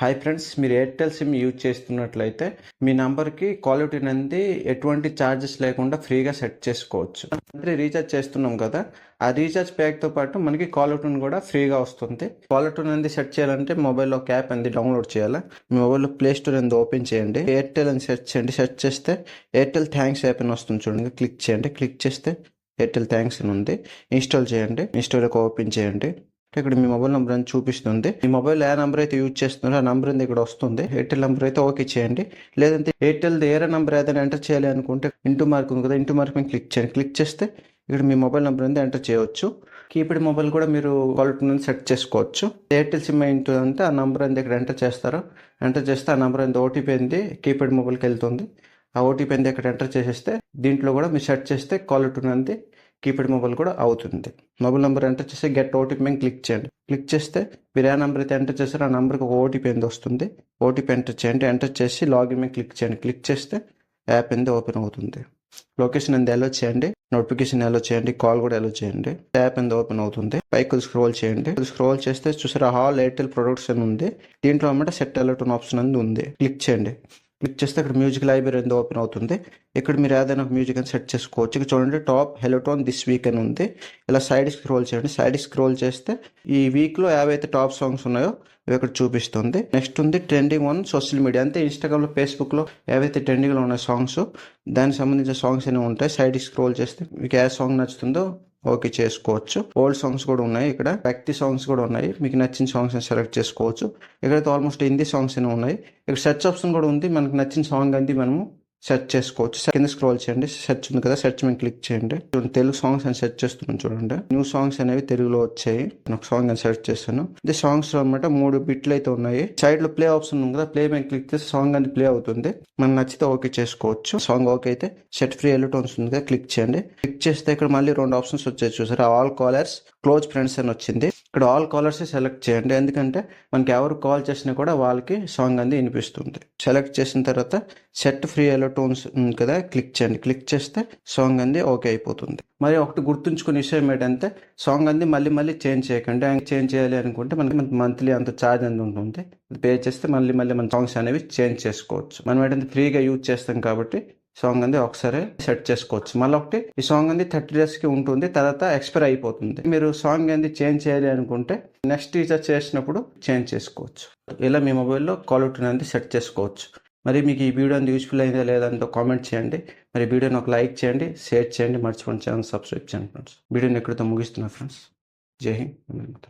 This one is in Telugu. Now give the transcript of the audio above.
హాయ్ ఫ్రెండ్స్, మీరు ఎయిర్టెల్ సిమ్ యూజ్ చేస్తున్నట్లయితే మీ నంబర్కి కాలర్ ట్యూన్ అనేది ఎటువంటి ఛార్జెస్ లేకుండా ఫ్రీగా సెట్ చేసుకోవచ్చు. మంత్లీ రీఛార్జ్ చేస్తున్నాం కదా, ఆ రీఛార్జ్ ప్యాక్తో పాటు మనకి కాలర్ ట్యూన్ కూడా ఫ్రీగా వస్తుంది. కాలర్ ట్యూన్ అనేది సెట్ చేయాలంటే మొబైల్లో ఒక యాప్ అనేది డౌన్లోడ్ చేయాలి. మీ మొబైల్లో ప్లే స్టోర్ అనేది ఓపెన్ చేయండి, ఎయిర్టెల్ అని సెర్చ్ చేయండి. సెర్చ్ చేస్తే ఎయిర్టెల్ థ్యాంక్స్ యాప్ అని వస్తుంది చూడండి, క్లిక్ చేయండి. క్లిక్ చేస్తే ఎయిర్టెల్ థ్యాంక్స్ అని ఉంది, ఇన్స్టాల్ చేయండి. ఇన్స్టాల్కి ఓపెన్ చేయండి. ఇక్కడ మీ మొబైల్ నెంబర్ అని చూపిస్తుంది. మీ మొబైల్ ఏ నెంబర్ అయితే యూజ్ చేస్తున్నారో ఆ నెంబర్ అనేది ఇక్కడ వస్తుంది. ఎయిర్టెల్ నెంబర్ అయితే ఓకే చేయండి. లేదంటే ఎయిర్టెల్ వేరే నెంబర్ ఏదైనా ఎంటర్ చేయాలి అనుకుంటే ఇంటూ మార్క్ ఉంది కదా, ఇంటూ మార్క్ మీద క్లిక్ చేయండి. క్లిక్ చేస్తే ఇక్కడ మీ మొబైల్ నెంబర్ అనేది ఎంటర్ చేయవచ్చు. కీప్యాడ్ మొబైల్ కూడా మీరు కాలర్ ట్యూన్ సెట్ చేసుకోవచ్చు. ఎయిర్టెల్ సిమ్ ఏంటో అంటే ఆ నెంబర్ అనేది ఇక్కడ ఎంటర్ చేస్తారు. ఎంటర్ చేస్తే ఆ నెంబర్ అనేది ఓటీపీ అనేది కీప్యాడ్ మొబైల్కి వెళ్తుంది. ఆ ఓటీపీ అనేది ఇక్కడ ఎంటర్ చేసేస్తే దీంట్లో కూడా మీరు సెట్ చేస్తే కాలర్ ట్యూన్ అనేది కీప్యాడ్ మొబైల్ కూడా అవుతుంది. మొబైల్ నెంబర్ ఎంటర్ చేసి గెట్ ఓటీపీ మీద క్లిక్ చేయండి. క్లిక్ చేస్తే మీరు ఏ నెంబర్ అయితే ఎంటర్ చేస్తారో ఆ నెంబర్కి ఒక ఓటీపీ అనేది వస్తుంది. ఓటీపీ ఎంటర్ చేయండి. ఎంటర్ చేసి లాగిన్ మీద క్లిక్ చేయండి. క్లిక్ చేస్తే యాప్ అనేది ఓపెన్ అవుతుంది. లొకేషన్ అనేది అలో చేయండి, నోటిఫికేషన్ అలో చేయండి, కాల్ కూడా అలో చేయండి. యాప్ అనేది ఓపెన్ అవుతుంది. పైకి స్క్రోల్ చేయండి. స్క్రోల్ చేస్తే చూసారా ఆల్ ఎయిర్టెల్ ప్రొడక్ట్స్ అని ఉంది. దీంట్లో అన్నమాట సెట్ అలర్ట్ ఆప్షన్ అనేది ఉంది. క్లిక్ చేయండి. క్లిక్ చేస్తే ఇక్కడ మ్యూజిక్ లైబ్రరీ అనేది ఓపెన్ అవుతుంది. ఇక్కడ మీరు ఏదైనా మ్యూజిక్ అని సెట్ చేసుకోవచ్చు. ఇక్కడ చూడండి టాప్ హెలోటోన్ దిస్ వీక్ అని ఉంది. ఇలా సైడ్ స్క్రోల్ చేయండి. సైడ్ స్క్రోల్ చేస్తే ఈ వీక్లో ఏవైతే టాప్ సాంగ్స్ ఉన్నాయో ఇవి ఇక్కడ చూపిస్తుంది. నెక్స్ట్ ఉంది ట్రెండింగ్ ఆన్ సోషల్ మీడియా, అంటే ఇన్స్టాగ్రామ్లో, ఫేస్బుక్లో ఏవైతే ట్రెండింగ్లో ఉన్న సాంగ్స్ దానికి సంబంధించిన సాంగ్స్ అనేవి ఉంటాయి. సైడ్ స్క్రోల్ చేస్తే మీకు ఏ సాంగ్ నచ్చుతుందో ఓకే చేసుకోవచ్చు. ఓల్డ్ సాంగ్స్ కూడా ఉన్నాయి, ఇక్కడ భక్తి సాంగ్స్ కూడా ఉన్నాయి. మీకు నచ్చిన సాంగ్స్ సెలెక్ట్ చేసుకోవచ్చు. ఇక్కడైతే ఆల్మోస్ట్ హిందీ సాంగ్స్ అనేవి ఉన్నాయి. ఇక్కడ సెర్చ్ ఆప్షన్ కూడా ఉంది. మనకు నచ్చిన సాంగ్ అనేది మనము సెర్చ్ చేసుకోవచ్చు. కింద స్క్రోల్ చేయండి, సెర్చ్ ఉంది కదా, సెర్చ్ మీద క్లిక్ చేయండి. తెలుగు సాంగ్స్ అని సెర్చ్ చేస్తున్నాను చూడండి. న్యూ సాంగ్స్ అనేవి తెలుగులో వచ్చాయి. నేను ఒక సాంగ్ అని సెర్చ్ చేస్తాను. ఇది సాంగ్స్ లో అనమాట 3 బిట్లు అయితే ఉన్నాయి. సైడ్ లో ప్లే ఆప్షన్ ఉంది కదా, ప్లే మీద క్లిక్ చేస్తే సాంగ్ అనేది ప్లే అవుతుంది. మనకు నచ్చితే ఓకే చేసుకోవచ్చు. సాంగ్ ఓకే అయితే సెట్ ఫ్రీ ఎల్టోన్స్ ఉంది కదా, క్లిక్ చేయండి. క్లిక్ చేస్తే ఇక్కడ మళ్ళీ 2 ఆప్షన్స్ వచ్చాయి చూసారు. ఆల్ కాలర్స్, క్లోజ్ ఫ్రెండ్స్ అని వచ్చింది. ఇక్కడ ఆల్ కాలర్స్ సెలెక్ట్ చేయండి, ఎందుకంటే మనకి ఎవరు కాల్ చేసినా కూడా వాళ్ళకి సాంగ్ అనేది వినిపిస్తుంది. సెలెక్ట్ చేసిన తర్వాత సెట్ ఫ్రీ ఎలోటోన్స్ ఉంది కదా, క్లిక్ చేయండి. క్లిక్ చేస్తే సాంగ్ అనేది ఓకే అయిపోతుంది. మరి ఒకటి గుర్తుంచుకునే విషయం ఏంటంటే సాంగ్ అనేది మళ్ళీ చేంజ్ చేయకండి. చేంజ్ చేయాలి అనుకుంటే మనకి మంత్లీ అంత ఛార్జ్ అనేది ఉంటుంది. పే చేస్తే మళ్ళీ మన సాంగ్స్ అనేవి చేంజ్ చేసుకోవచ్చు. మనం ఏంటంటే ఫ్రీగా యూజ్ చేస్తాం కాబట్టి సాంగ్ అనేది ఒకసారి సెట్ చేసుకోవచ్చు. మళ్ళీ ఒకటి ఈ సాంగ్ అనేది 30 daysకి ఉంటుంది, తర్వాత ఎక్స్పైర్ అయిపోతుంది. మీరు సాంగ్ అనేది చేంజ్ చేయాలి అనుకుంటే నెక్స్ట్ రీఛార్జ్ చేసినప్పుడు చేంజ్ చేసుకోవచ్చు. ఇలా మీ మొబైల్లో కాలర్ ట్యూన్ అనేది సెట్ చేసుకోవచ్చు. మరి మీకు ఈ వీడియో అనేది యూస్ఫుల్ అయిందా లేదంటే కామెంట్ చేయండి. మరి వీడియోని ఒక లైక్ చేయండి, షేర్ చేయండి, మర్చిపోండి ఛానల్ సబ్స్క్రైబ్ చేయండి ఫ్రెండ్స్. వీడియోని ఎక్కడితో ముగిస్తున్నా ఫ్రెండ్స్. జై హింద్.